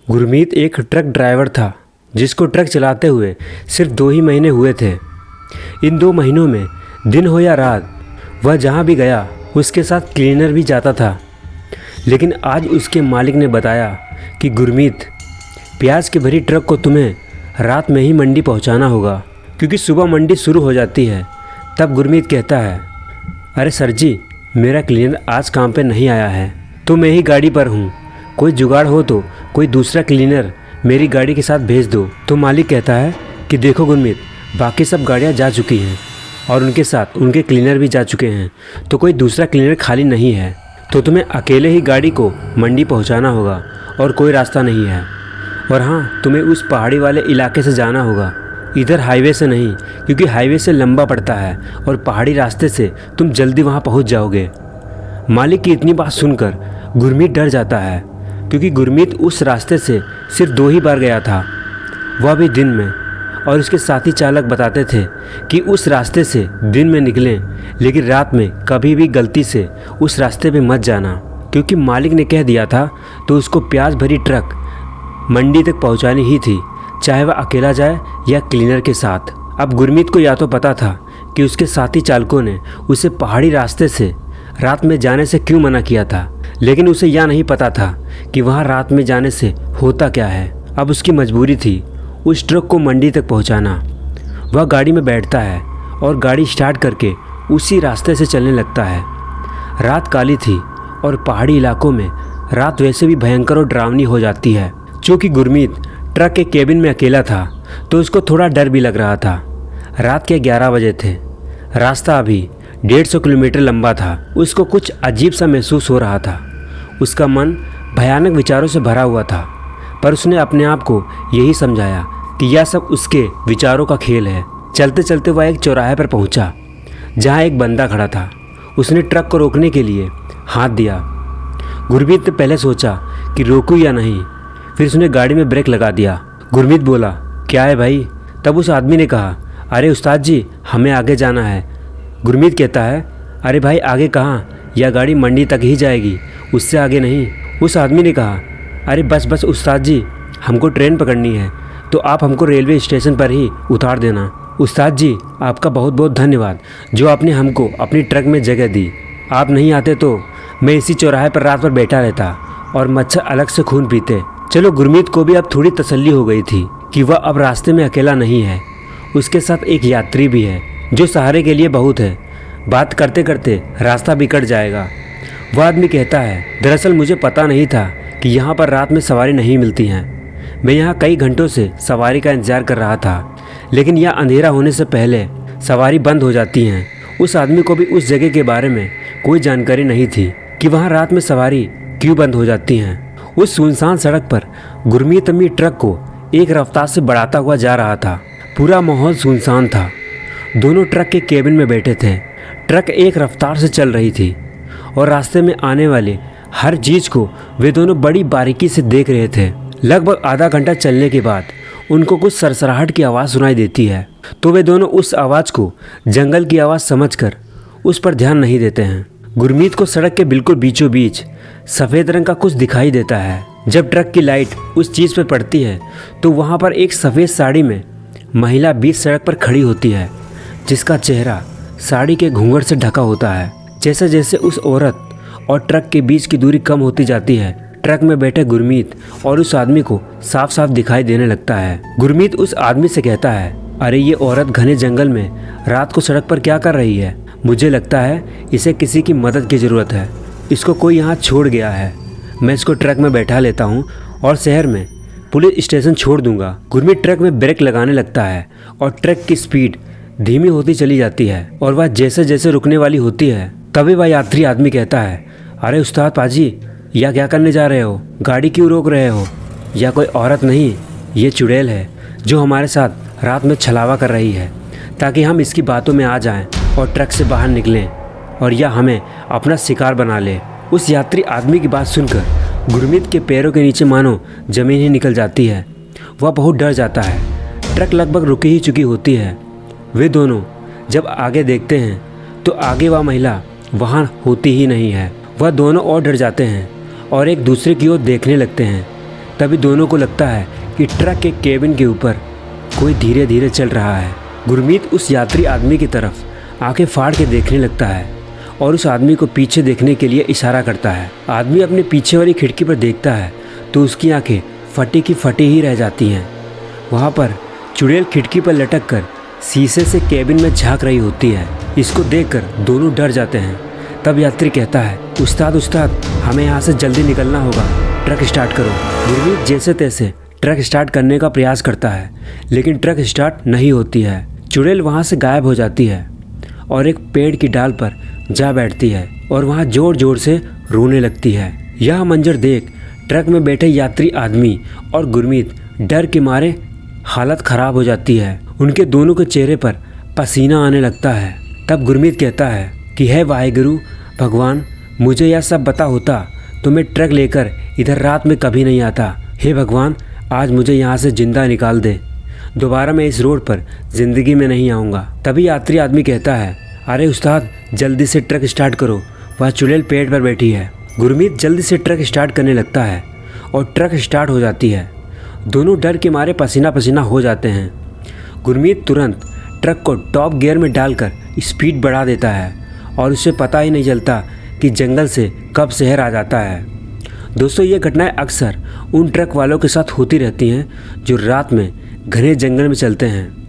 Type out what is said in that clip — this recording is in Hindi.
गुरमीत एक ट्रक ड्राइवर था जिसको ट्रक चलाते हुए सिर्फ 2 ही महीने हुए थे। इन 2 महीनों में दिन हो या रात वह जहाँ भी गया उसके साथ क्लीनर भी जाता था। लेकिन आज उसके मालिक ने बताया कि गुरमीत, प्याज की भरी ट्रक को तुम्हें रात में ही मंडी पहुँचाना होगा, क्योंकि सुबह मंडी शुरू हो जाती है। तब गुरमीत कहता है, अरे सर जी, मेरा क्लीनर आज काम पे नहीं आया है तो मैं ही गाड़ी पर हूँ। कोई जुगाड़ हो तो कोई दूसरा क्लीनर मेरी गाड़ी के साथ भेज दो। तो मालिक कहता है कि देखो गुरमीत, बाकी सब गाड़ियाँ जा चुकी हैं और उनके साथ उनके क्लीनर भी जा चुके हैं, तो कोई दूसरा क्लीनर खाली नहीं है, तो तुम्हें अकेले ही गाड़ी को मंडी पहुंचाना होगा और कोई रास्ता नहीं है। और हाँ, तुम्हें उस पहाड़ी वाले इलाके से जाना होगा, इधर हाईवे से नहीं, क्योंकि हाईवे से लंबा पड़ता है और पहाड़ी रास्ते से तुम जल्दी वहाँ पहुँच जाओगे। मालिक की इतनी बात सुनकर गुरमीत डर जाता है, क्योंकि गुरमीत उस रास्ते से सिर्फ 2 ही बार गया था, वह भी दिन में। और उसके साथी चालक बताते थे कि उस रास्ते से दिन में निकलें, लेकिन रात में कभी भी गलती से उस रास्ते पे मत जाना, क्योंकि मालिक ने कह दिया था तो उसको प्याज भरी ट्रक मंडी तक पहुंचानी ही थी, चाहे वह अकेला जाए या क्लीनर के साथ। अब गुरमीत को या तो पता था कि उसके साथी चालकों ने उसे पहाड़ी रास्ते से रात में जाने से क्यों मना किया था, लेकिन उसे यह नहीं पता था कि वहाँ रात में जाने से होता क्या है। अब उसकी मजबूरी थी उस ट्रक को मंडी तक पहुँचाना। वह गाड़ी में बैठता है और गाड़ी स्टार्ट करके उसी रास्ते से चलने लगता है। रात काली थी और पहाड़ी इलाकों में रात वैसे भी भयंकर और डरावनी हो जाती है। चूँकि गुरमीत ट्रक के केबिन में अकेला था तो उसको थोड़ा डर भी लग रहा था। रात के 11 बजे थे। रास्ता अभी 150 किलोमीटर लंबा था। उसको कुछ अजीब सा महसूस हो रहा था। उसका मन भयानक विचारों से भरा हुआ था, पर उसने अपने आप को यही समझाया कि यह सब उसके विचारों का खेल है। चलते चलते वह एक चौराहे पर पहुंचा, जहां एक बंदा खड़ा था। उसने ट्रक को रोकने के लिए हाथ दिया। गुरमीत ने पहले सोचा कि रोकूं या नहीं, फिर उसने गाड़ी में ब्रेक लगा दिया। गुरमीत बोला, क्या है भाई? तब उस आदमी ने कहा, अरे उस्ताद जी, हमें आगे जाना है। गुरमीत कहता है, अरे भाई, आगे कहाँ? यह गाड़ी मंडी तक ही जाएगी, उससे आगे नहीं। उस आदमी ने कहा, अरे बस बस उस्ताद जी, हमको ट्रेन पकड़नी है, तो आप हमको रेलवे स्टेशन पर ही उतार देना। उस्ताद जी, आपका बहुत बहुत धन्यवाद जो आपने हमको अपनी ट्रक में जगह दी। आप नहीं आते तो मैं इसी चौराहे पर रात भर बैठा रहता और मच्छर अलग से खून पीते। चलो, गुरमीत को भी अब थोड़ी तसल्ली हो गई थी कि वह अब रास्ते में अकेला नहीं है, उसके साथ एक यात्री भी है जो सहारे के लिए बहुत है। बात करते करते रास्ता भी कट जाएगा। वह आदमी कहता है, दरअसल मुझे पता नहीं था कि यहाँ पर रात में सवारी नहीं मिलती हैं। मैं यहाँ कई घंटों से सवारी का इंतज़ार कर रहा था, लेकिन यह अंधेरा होने से पहले सवारी बंद हो जाती हैं। उस आदमी को भी उस जगह के बारे में कोई जानकारी नहीं थी कि वहाँ रात में सवारी क्यों बंद हो जाती हैं। उस सुनसान सड़क पर गुरमीत अपनी ट्रक को एक रफ्तार से बढ़ाता हुआ जा रहा था। पूरा माहौल सुनसान था। दोनों ट्रक के केबिन में बैठे थे। ट्रक एक रफ्तार से चल रही थी और रास्ते में आने वाले हर चीज़ को वे दोनों बड़ी बारीकी से देख रहे थे। लगभग आधा घंटा चलने के बाद उनको कुछ सरसराहट की आवाज़ सुनाई देती है, तो वे दोनों उस आवाज़ को जंगल की आवाज़ समझकर उस पर ध्यान नहीं देते हैं। गुरमीत को सड़क के बिल्कुल बीचों बीच सफ़ेद रंग का कुछ दिखाई देता है। जब ट्रक की लाइट उस चीज़ पर पड़ती है तो वहाँ पर एक सफ़ेद साड़ी में महिला बीच सड़क पर खड़ी होती है, जिसका चेहरा साड़ी के घूंघट से ढका होता है। जैसे जैसे उस औरत और ट्रक के बीच की दूरी कम होती जाती है, ट्रक में बैठे गुरमीत और उस आदमी को साफ साफ दिखाई देने लगता है। गुरमीत उस आदमी से कहता है, अरे ये औरत घने जंगल में रात को सड़क पर क्या कर रही है? मुझे लगता है इसे किसी की मदद की ज़रूरत है। इसको कोई यहाँ छोड़ गया है। मैं इसको ट्रक में बैठा लेता हूँ और शहर में पुलिस स्टेशन छोड़ दूंगा। गुरमीत ट्रक में ब्रेक लगाने लगता है और ट्रक की स्पीड धीमी होती चली जाती है और वह जैसे जैसे रुकने वाली होती है, तभी वह यात्री आदमी कहता है, अरे उस्ताद पाजी, यह क्या करने जा रहे हो? गाड़ी क्यों रोक रहे हो? यह कोई औरत नहीं, ये चुड़ैल है जो हमारे साथ रात में छलावा कर रही है, ताकि हम इसकी बातों में आ जाएं और ट्रक से बाहर निकलें और यह हमें अपना शिकार बना ले। उस यात्री आदमी की बात सुनकर गुरमीत के पैरों के नीचे मानो ज़मीन ही निकल जाती है। वह बहुत डर जाता है। ट्रक लगभग रुक ही चुकी होती है। वे दोनों जब आगे देखते हैं तो आगे वह महिला वहाँ होती ही नहीं है। वह दोनों और डर जाते हैं और एक दूसरे की ओर देखने लगते हैं। तभी दोनों को लगता है कि ट्रक के केबिन के ऊपर कोई धीरे धीरे चल रहा है। गुरमीत उस यात्री आदमी की तरफ आंखें फाड़ के देखने लगता है और उस आदमी को पीछे देखने के लिए इशारा करता है। आदमी अपने पीछे वाली खिड़की पर देखता है तो उसकी आंखें फटी की फटी ही रह जाती हैं। वहाँ पर चुड़ैल खिड़की पर लटक कर शीशे से केबिन में झांक रही होती है। इसको देखकर दोनों डर जाते हैं। तब यात्री कहता है, उस्ताद हमें यहाँ से जल्दी निकलना होगा, ट्रक स्टार्ट करो। गुरमीत जैसे तैसे ट्रक स्टार्ट करने का प्रयास करता है लेकिन ट्रक स्टार्ट नहीं होती है। चुड़ैल वहाँ से गायब हो जाती है और एक पेड़ की डाल पर जा बैठती है और वहाँ जोर जोर से रोने लगती है। यह मंजर देख ट्रक में बैठे यात्री आदमी और गुरमीत डर के मारे हालत ख़राब हो जाती है। उनके दोनों के चेहरे पर पसीना आने लगता है। तब गुरमीत कहता है कि हे वाहेगुरु भगवान, मुझे यह सब पता होता तो मैं ट्रक लेकर इधर रात में कभी नहीं आता। हे भगवान, आज मुझे यहाँ से जिंदा निकाल दे, दोबारा मैं इस रोड पर ज़िंदगी में नहीं आऊँगा। तभी यात्री आदमी कहता है, अरे उस्ताद जल्दी से ट्रक स्टार्ट करो, वह चुड़ैल पेड़ पर बैठी है। गुरमीत जल्दी से ट्रक स्टार्ट करने लगता है और ट्रक स्टार्ट हो जाती है। दोनों डर के मारे पसीना पसीना हो जाते हैं। गुरमीत तुरंत ट्रक को टॉप गियर में डालकर स्पीड बढ़ा देता है और उसे पता ही नहीं चलता कि जंगल से कब शहर आ जाता है। दोस्तों, ये घटनाएं अक्सर उन ट्रक वालों के साथ होती रहती हैं जो रात में घने जंगल में चलते हैं।